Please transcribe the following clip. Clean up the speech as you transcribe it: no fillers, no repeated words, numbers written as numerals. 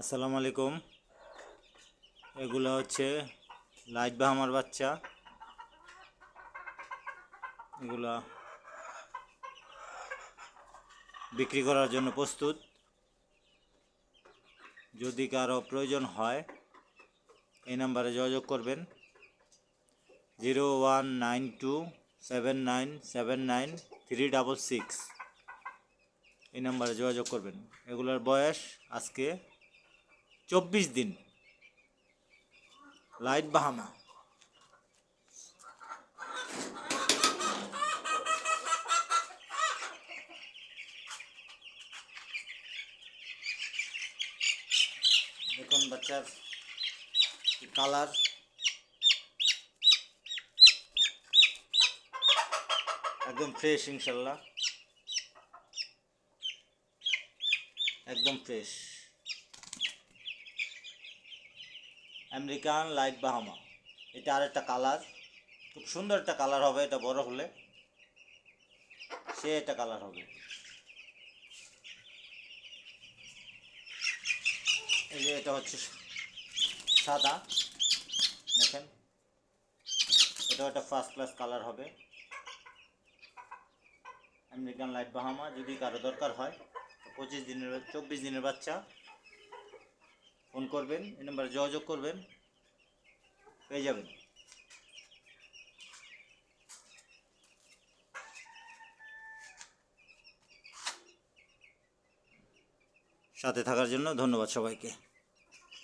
আসসালামু আলাইকুম। এগুলো হচ্ছে লাইট বাহামার বাচ্চা। এগুলা বিক্রি করার জন্য প্রস্তুত। যদি কারো প্রয়োজন হয় এই নাম্বারে যোগাযোগ করবেন 0192797936। এই নাম্বারে যোগাযোগ করবেন। এগুলোর বয়স আজকে 24 দিন। লাইট বাহামা। দেখুন বাচ্চার কালার একদম ফ্রেশ, ইনশাল্লাহ একদম ফ্রেশ। আমেরিকান লাইট বাহামা, এটা আরেকটা কালার, খুব সুন্দর একটা কালার হবে। এটা বড় হলে সে একটা কালার হবে। এই যে এটা হচ্ছে সাদা, দেখেন এটা একটা ফার্স্ট ক্লাস কালার হবে। আমেরিকান লাইট বাহামা যদি কারো দরকার হয় 24 দিনের বাচ্চা, ফোন করবেন, এই নাম্বারে যোগাযোগ করবেন, পেয়ে যাবেন। সাথে থাকার জন্য ধন্যবাদ সবাইকে।